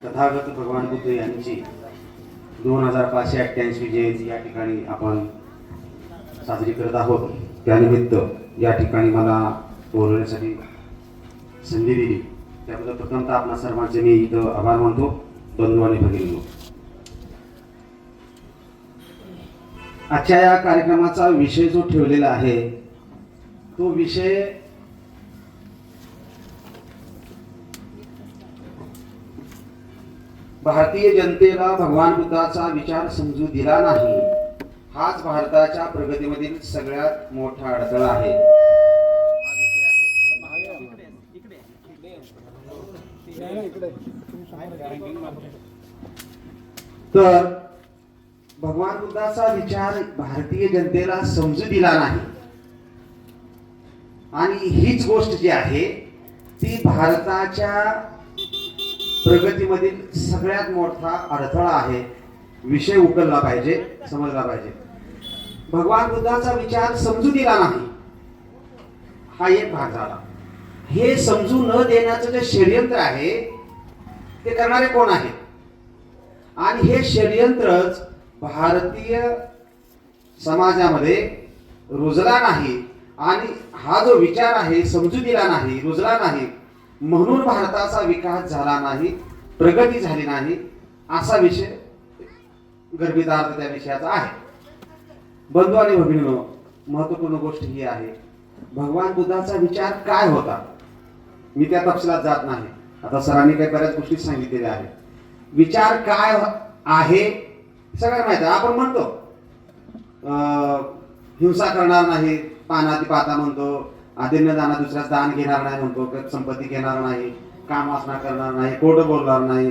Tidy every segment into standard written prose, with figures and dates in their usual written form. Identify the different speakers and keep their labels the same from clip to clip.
Speaker 1: तथागत भगवान बुद्ध यांची 2588 जयंती या ठिकाणी आपण साजरी करत आहोत. त्यानिमित्त या ठिकाणी मला बोलवण्यासाठी संधी दिली त्याबद्दल प्रथमतः आपणा सर्वांचे मी इथं आभार मानतो. बंधू आणि भगिनींनो, आजच्या या कार्यक्रमाचा विषय जो ठेवलेला आहे तो विषय भारतीय जनतेला भगवान बुद्धाचा विचार समजू दिला नाही हाच भारताच्या प्रगतीमधील सगळ्यात मोठा अडथळा आहे. तर भगवान बुद्धाचा विचार भारतीय जनतेला समजू दिला नाही आणि हीच गोष्ट जी आहे ती भारताच्या प्रगतीमधील सगळ्यात मोठा अडथळा आहे. विषय उकलला पाहिजे, समजला पाहिजे. भगवान बुद्धाचा विचार समजू दिला नाही हा एक भाग झाला. हे समजू न देण्याचं जे षडयंत्र आहे ते करणारे कोण आहेत आणि हे षडयंत्रच भारतीय समाजामध्ये रुजला नाही आणि हा जो विचार आहे समजू दिला नाही, रुजला नाही, म्हणून भारताचा विकास झाला नाही, प्रगती झाली नाही असा विषय गर्भितार्थ त्या विषयाचा आहे. बंधू आणि भगिनींनो, महत्वपूर्ण गोष्ट ही आहे भगवान बुद्धाचा विचार काय होता. मी त्या तपशिलात जात नाही. आता सरांनी काही बऱ्याच गोष्टी सांगितलेल्या आहेत. विचार काय आहे सगळ्यांना माहिती आहे. आपण म्हणतो हिंसा करणार नाही, पानाती पाता म्हणतो, आदिन्य दाना दुसऱ्याच दान घेणार नाही म्हणतो, संपत्ती घेणार नाही, काम वासना करणार नाही, खोटं बोलणार नाही,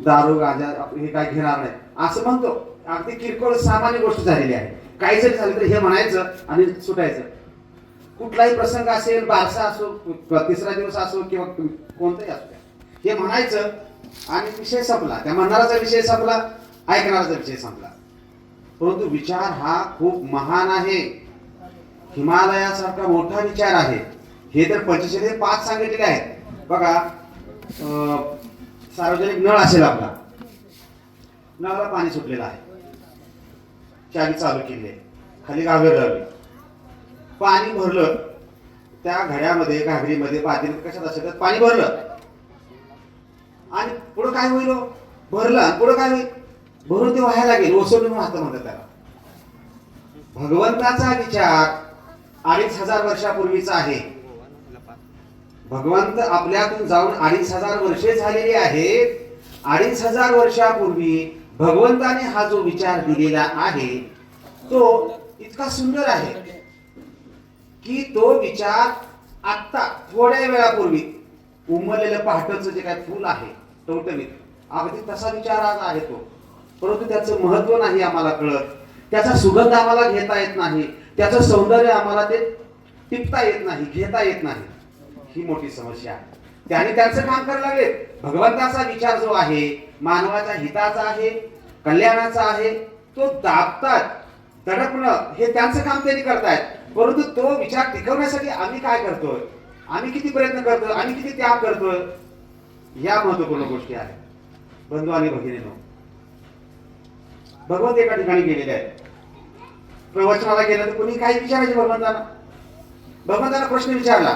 Speaker 1: दारू गांजा हे काय घेणार नाही असं म्हणतो. अगदी किरकोळ सामान्य गोष्ट झालेली आहे. काही जरी झालं तर हे म्हणायचं आणि सुटायचं. कुठलाही प्रसंग असेल, बारसा असो, तिसरा दिवस असो किंवा कोणताही असो, हे म्हणायचं आणि विषय संपला. त्या म्हणणाराचा विषय संपला, ऐकणाराचा विषय संपला. परंतु विचार हा खूप महान आहे. हिमालयासारखा मोठा विचार आहे. हे तर 5 सांगितलेले आहेत. बघा, सार्वजनिक नळ असेल आपला, नळाला पाणी सुटलेलं आहे, चावी चालू केली आहे, खाली गागर लावली, पाणी भरलं, त्या घड्यामध्ये, घागरीमध्ये, पातेलीमध्ये कशात असेल तर पाणी भरलं आणि पुढं काय होईल? भरलं पुढं काय होईल? भरून ते व्हायला लागेल, ओसंडून वाहतं म्हणतात त्याला. भगवंताचा विचार 2500 वर्षापूर्वीचा आहे. भगवंत आपल्यातून जाऊन 2500 वर्षे झालेली आहेत. 2500 वर्षापूर्वी भगवंताने हा जो विचार दिलेला आहे तो इतका सुंदर आहे की तो विचार आता थोड्या वेळापूर्वी उमललेलं पहाटचं जे काय फूल आहे टवटवीत, अगदी तसा विचार आज आहे तो. परंतु त्याचं महत्व नाही आम्हाला कळत, त्याचा सुगंध आम्हाला घेता येत नाही, त्याचं सौंदर्य आम्हाला ते टिपता येत नाही, घेता येत नाही. ही मोठी समस्या आहे. त्याने त्यांचं काम करायला लागले. भगवंताचा विचार जो आहे मानवाच्या हिताचा आहे, कल्याणाचा आहे, तो दाबतात, तडपणं हे त्यांचं काम त्यांनी करतायत. परंतु तो विचार टिकवण्यासाठी आम्ही काय करतोय, आम्ही किती प्रयत्न करतोय, आम्ही किती त्याग करतोय, या महत्वपूर्ण गोष्टी आहेत. बंधू आणि भगिनींनो, भगवंत एका ठिकाणी गेलेले आहेत. प्रवचनाला गेलं तर कोणी काही विचारायचे भगवंताला. भगवंताला प्रश्न विचारला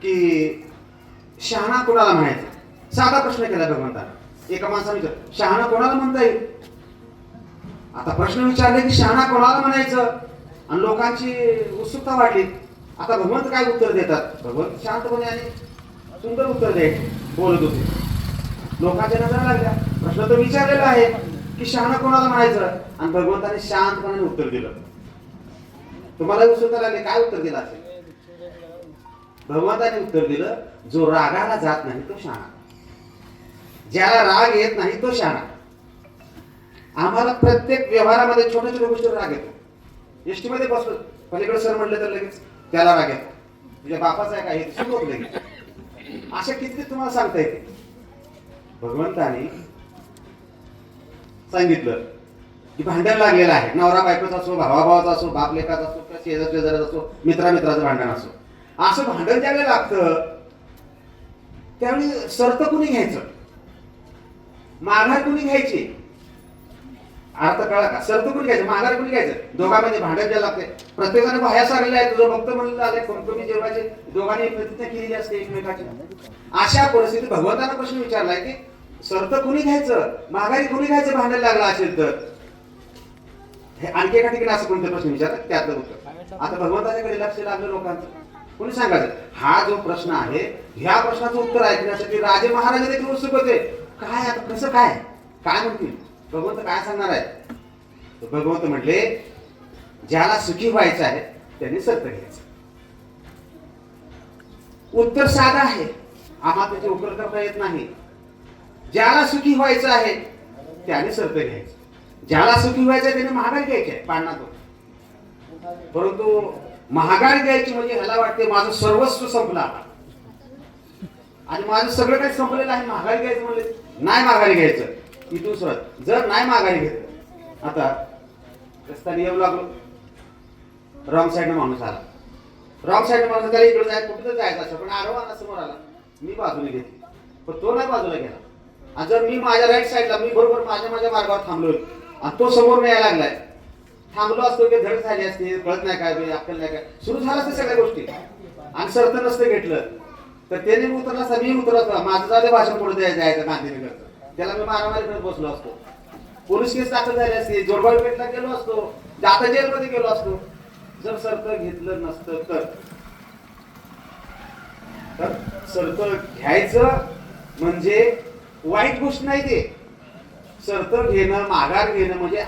Speaker 1: की शहाणा कोणाला म्हणायचं. साधा प्रश्न केला भगवंताला. एका माणसाने विचार, शहाणा कोणाला म्हणता येईल? आता प्रश्न विचारले की शहाणा कोणाला म्हणायचं आणि लोकांची उत्सुकता वाढली. आता भगवंत काय उत्तर देतात? भगवंत शांतपणे आणि सुंदर उत्तर द्यायचे, बोलत होते. लोकांच्या नजर लागल्या. प्रश्न तर विचारलेला आहे की शहाणा कोणाला म्हणायचं आणि भगवंताने शांतपणे उत्तर दिलं. तुम्हाला उत्सुकता लागली, काय उत्तर दिलं असेल? भगवंताने उत्तर दिलं, जो रागाला जात नाही तो शहाणा, ज्याला राग येत नाही तो शहाणा. आम्हाला प्रत्येक व्यवहारामध्ये छोट्या छोट्या गोष्टीवर राग येतो. एसटी मध्ये बसलो, पलीकडे सर म्हटलं तर लगेच त्याला राग येतो. तुझ्या बापाचा आहे काही सुरू लगेच. अशा किती तुम्हाला सांगता येते. भगवंताने सांगितलं की भांडण लागलेलं आहे. नवरा बायकोचा असो, भावाभावाचा असो, बाप लेकाचा असो, शेजार शेजाराचा असो, मित्राचं भांडण असो, असं भांडण ज्याला लागतं त्यावेळी शर्त कुणी घ्यायचं, माघार कुणी घ्यायची? अर्थ कळला का? शर्त कुणी घ्यायचं, माघार कुणी घ्यायचं? दोघांमध्ये भांडण द्यायला लागते. प्रत्येकाने बाह्या सारले आहे, तुझं भक्त म्हणलं आले कोणकोणी जेवायचे, दोघांनी प्रतिज्ञा केलेली असते एकमेकाची. अशा परिस्थितीत भगवंतांना प्रश्न विचारलाय की शर्त कुणी घ्यायचं, माघारी कुणी घ्यायचं भांडण लागलं असेल तर? हे आणखी एका ठिकाणी असं कोणते प्रश्न विचारतात त्यातलं उत्तर. आता भगवंताच्याकडे लक्ष लागलं लोकांचं, कोणी सांगायचं? हा जो प्रश्न आहे ह्या प्रश्नाचं उत्तर ऐकण्यासाठी राजे महाराज देखील उत्सुक होते. काय आता कसं काय काय म्हणतील, भगवंत काय सांगणार आहे? तर भगवंत म्हटले, ज्याला सुखी व्हायचं आहे त्यांनी शर्त घ्यायचं. उत्तर साधं आहे, आम्हाला त्याची उकर करता येत नाही. ज्याला सुखी व्हायचं आहे त्याने शर्त घ्यायचं. ज्याला सुखी व्हायचं आहे त्याने महागाई घ्यायची आहे पाळणातून. परंतु महागाई घ्यायची म्हणजे ह्याला वाटते माझं सर्वस्व संपलं आता आणि माझं सगळं काही संपलेलं आहे, महागाई घ्यायचं म्हणले नाही माघारी घ्यायचं. इथून सुरुवात, जर नाही माघारी घेतलं, आता रस्त्याने येऊ लागलो, रॉंग साईडनं माणूस आला, रॉंग साईडनं माणूस त्याला इकडे जायचं कुठं जायचं असं, पण आरोवाना समोर आला, मी बाजूने घेतली पण तो नाही बाजूला गेला. आणि जर मी माझ्या राईट साईडला, मी बरोबर माझ्या मार्गावर थांबलोय आणि तो समोर यायला लागलाय, थांबलो असतो की धड झाली असते, कळत नाही काय आपल्याला नाही काय, सुरू झालं असते सगळ्या गोष्टी आणि शर्त नसतं घेतलं तर त्याने उतरला असता, मी उतरत, माझं जाते भाषण पुढे जायचं गांधीनगरचं, त्याला मी मारामारी करत बसलो असतो, पोलीस केस दाखल झाली असते, जोरबाई पेठला गेलो असतो, आता जेलमध्ये गेलो असतो जर शर्त घेतलं नसतं तर. शर्त घ्यायचं म्हणजे वाईट गोष्ट नाही ते. शर्त घेणं, माघार घेणं म्हणजे